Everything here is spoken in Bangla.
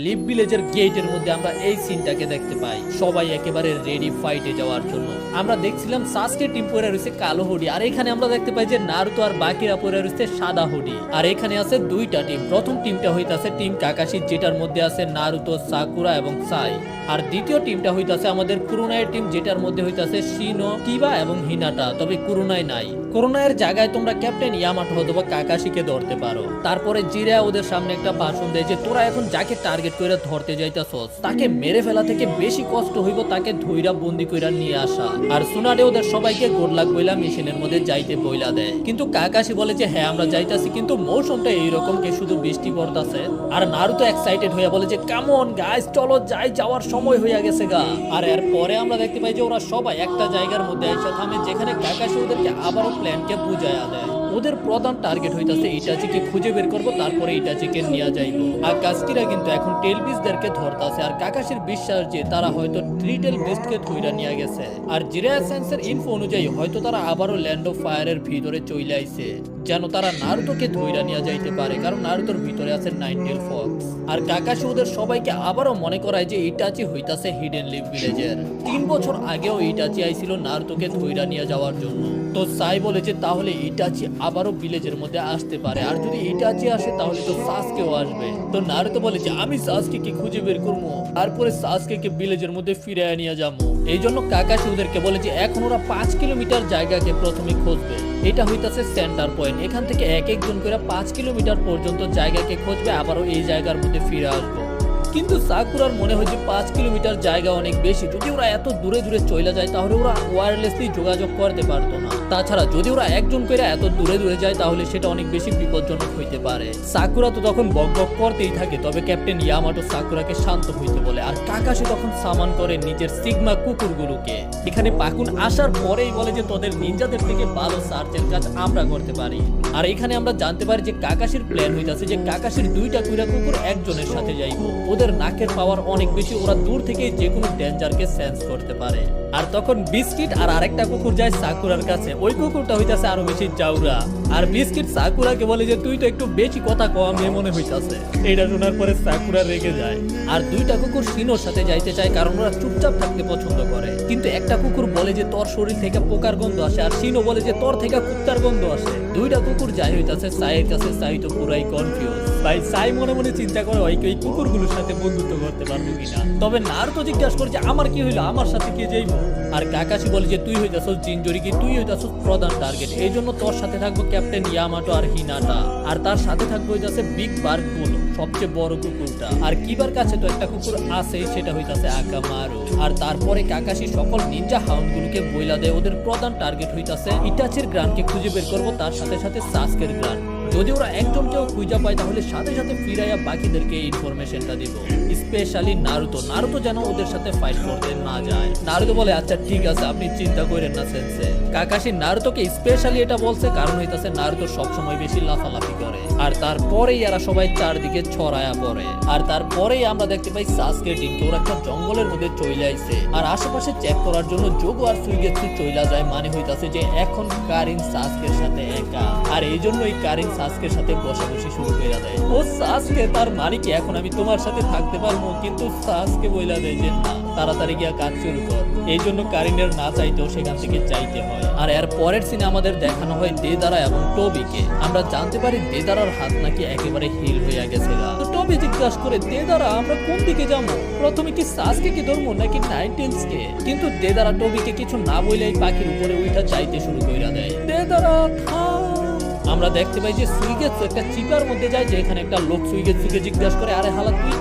লিভ ভিলেজের গেটের মধ্যে আমরা এই সিনটাকে দেখতে পাই, সবাই একেবারে রেডি ফাইটে যাওয়ার জন্য। আমরা দেখছিলাম সাসকে টিম পরে রয়েছে কালো হুডি, আর এখানে আমরা দেখতে পাই যে নারুতো আর বাকিরা পরে রয়েছে সাদা হুডি। আর এখানে আছে দুইটা টিম, প্রথম টিমটা হইতাছে টিম কাকাশি, যেটার মধ্যে আছে নারুতো, সাকুরা এবং সাই। আর দ্বিতীয় টিমটা হইতাছে আমাদের কুরুনাইয়ের টিম, যেটার মধ্যে হইতাছে শিনো, কিবা এবং হিনাটা। তবে কুরুনাই নাই। কুরুনাইয়ের জায়গায় তোমরা ক্যাপ্টেন ইয়ামাটো অথবা কাকাশিকে ধরতে পারো। তারপরে জিরা ওদের সামনে একটা ভাষণ দেয় যে তোরা এখন যাকে টার্গেট করে ধরতে যাইতাছস তাকে মেরে ফেলা থেকে বেশি কষ্ট হইব তাকে ধইরা বন্দি কইরা নিয়ে আসা। আর সুনাডে ওদের সবাইকে গুড লাক বইলা মেশিনের মধ্যে যাইতে বইলা দেয়। কিন্তু কাকাশি বলে যে হ্যাঁ আমরা যাইতাছি, কিন্তু মৌসুমটা এইরকম কে শুধু বৃষ্টি পড়তাছে। আর নারুতো এক্সাইটেড হইয়া বলে যে কাম অন গাইস, চলো যাই, যাওয়ার সময় হইয়া গেছে গা। আর এর পরে আমরা দেখতে পাই যে ওরা সবাই একটা জায়গার মধ্যে এসে থামে, যেখানে কাকাশি ওদেরকে আবারও প্ল্যানকে বুঝাইয়া দেয়। ওদের প্রধান টার্গেট হইতাছে ইটাচিকে খুঁজে বের করবো, তারপরে ইটাচিকে নিয়ে যাইবো। আর কাস্কিরা কিন্তু এখন টেলবিসদেরকে ধরতাছে। আর কাকাশির বিশ্বাস যে তারা হয়তো ট্রিটেল বিস্টকে ধইরা নিয়ে গেছে। আর জিরা সেন্সের ইনফো অনুযায়ী হয়তো তারা আবারও ল্যান্ড অফ ফায়ারের ভিতরে চলে আইছে, যেন তারা নারুতোকে ধইরা নিয়ে যাইতে পারে, কারণ নারুতোর ভিতরে আছে নাইনটেল ফক্স। আর কাকাশি ওদের সবাইকে আবারও মনে করায় যে ইটাচি হইতাছে হিডেন লিভ ভিলেজের। 3 বছর আগেও ইটাচি আইছিল নারুতোকে ধইরা নিয়ে যাওয়ার জন্য। তো সাই বলে যে তাহলে ইটাচি আবারও ভিলেজের মধ্যে আসতে পারে, আর যদি ইটাচি আসে তাহলে তো সাসকেও আসবে। তো নারুতো বলে যে আমি সাসকে কি খুঁজে বের করবো, তারপরে সাসকে কে ভিলেজের মধ্যে ফিরে নিয়ে যাবো। এই জন্য কাকাশি ওদেরকে বলে যে এখন ওরা 5 কিলোমিটার জায়গাকে প্রথমে খুঁজবে। এটা হইতাছে সেন্টার পয়েন্ট, এখান থেকে এক একজন করে 5 কিলোমিটার পর্যন্ত জায়গাকে খুঁজবে, আবারও এই জায়গার মধ্যে ফিরে আসবো। কিন্তু সাকুরার মনে হয় যে 5 কিলোমিটার জায়গা অনেক বেশি, যদি ওরা এত দূরে দূরে চলে যায় তাহলে ওরা ওয়্যারলেসলি যোগাযোগ করতে পারতো না। তাছাড়া যদি ওরা একজন করে এত দূরে দূরে যায় তাহলে সেটা অনেক বেশি বিপজ্জনক হইতে পারে। সাকুরা তো তখন বকবক করতেই থাকে, তবে ক্যাপ্টেন ইয়ামাটো সাকুরাকে শান্ত হইতে বলে। আর কাকাশি তখন সামান করে নিজের সিগমা কুকুরগুলোকে। এখানে পাকুন আসার পরেই বলে যে তোদের নিনজাদের থেকে ভালো সার্চের কাজ আমরা করতে পারি। আর এখানে আমরা জানতে পারি যে কাকাশির প্ল্যান হইতাছে যে কাকাশির 2টা কুইরা কুকুর একজনের সাথে যাইবো। ওদের নাকের পাওয়ার অনেক বেশি, ওরা দূর থেকে যে কোনো ডেঞ্জারকে সেন্স করতে পারে। আর তখন বিস্কিট আর আরেকটা কুকুর যায় সাকুরার কাছে। ওই কুকুরটা হইতাছে আরো বেশি জাউরা। আর বিস্কিট সাকুরাকে বলে যে তুই তো একটু বেশি কথা কম মনে হইতাছে। এটা শোনার পরে সাকুরা রেগে যায়। আর 2টা কুকুর শিনোর সাথে যাইতে চায়, কারণ ওরা চুপচাপ থাকতে পছন্দ করে। কিন্তু একটা কুকুর বলে যে তোর শরীর থেকে পোকার গন্ধ আসে, আর শিনো বলে যে তোর থেকে কুত্তার গন্ধ আসে। 2টা কুকুর যাই হইতাছে সাইয়ের কাছে। সাই তো পুরাই কনফিউজ। ভাই সাই মনে মনে চিন্তা করে হয় এই কুকুরগুলোর সাথে বন্ধুত্ব করতে পারবো কিনা। তবে নারুতো জিজ্ঞাসা করে যে আমার কি হইলো, আমার সাথে কে যাইবো। আর কাকাশি বলে যে তুই হইতাছস জিনজোরিকি, তুই হইতাছস প্রধান টার্গেট, এই জন্য তোর সাথে থাকবো ক্যাপ্টেন ইয়ামাটো আর হিনাটা। আর তার সাথে থাকবো হইতাছে বিগ বার্গ গুলো, সবচেয়ে বড় কুকুরটা। আর কিবার কাছে তো একটা কুকুর আছে, সেটা হইতাছে আকামারু। আর তারপরে কাকাশি সকল নিনজা হাউন্ড গুলোকে বইলা দেয় ওদের প্রধান টার্গেট হইতাছে ইটাচির গ্রানকে খুঁজে বের করবো, তার সাথে সাথে সাসকের গ্রান। যদি ওরা একজনকেও খুঁজে পায় তাহলে সাথে সাথে ফিরাইয়া বাকিদেরকে ইনফরমেশনটা দিব, স্পেশালি নারুতো। নারুতো যেন ওদের সাথে ফাইট করতে না যায়। নারুতো বলে আচ্ছা ঠিক আছে, আপনি চিন্তা করেন না সেন্সে। কাকাশি নারুতোকে স্পেশালি এটা বলছে কারণ হইতাছে নারুতো সবসময় বেশি লাফালাফি করে। আর তারপরেই এরা সবাই চারদিকে ছড়ায়া পড়ে। আর তারপরেই আমরা দেখতে পাই সাসকে টিমকে ওরা একটা জঙ্গলের মধ্যে চলে আইছে। আর আশেপাশে চেক করার জন্য যোগো আর সুইগেৎসু চইলা যায়, মানে হইতাছে যে এখন কারিন সাসকের সাথে একা। আর এই জন্যই কারিন সাসকের সাথে বসাবসি শুরু করে দেয়। ও সাসকে তার মানে কি এখন আমি তোমার সাথে থাকতে পারবো, কিন্তু সাসকে বইলা দেয় যে না, তাড়াতাড়ি গিয়া কাজ শুরু কর। এই জন্য কারিনের না চাইতেও সেখান থেকে চাইতে হয়। আর এর পরের সিনে আমাদের দেখানো হয় দেদারা এবং টোবিকে। আমরা জানতে পারি দেদারার হাত নাকি একেবারে হিল হইয়া গেছে। তো টোবি জিজ্ঞাসা করে দেদারা আমরা কোন দিকে যাবো, প্রথমে কি সাসকে কি ধরবো নাকি নাইনটেলসকে। কিন্তু দেদারা টোবিকে কিছু না বইলেই পাখির উপরে উঠা চাইতে শুরু কইরা দেয়। দেদারা আমরা দেখতে পাই যে সুইগেৎসু একটা চিপার মধ্যে যায়, যে এখানে একটা লোক সুইগেৎসুকে জিজ্ঞাসা করে আরে হালা তুই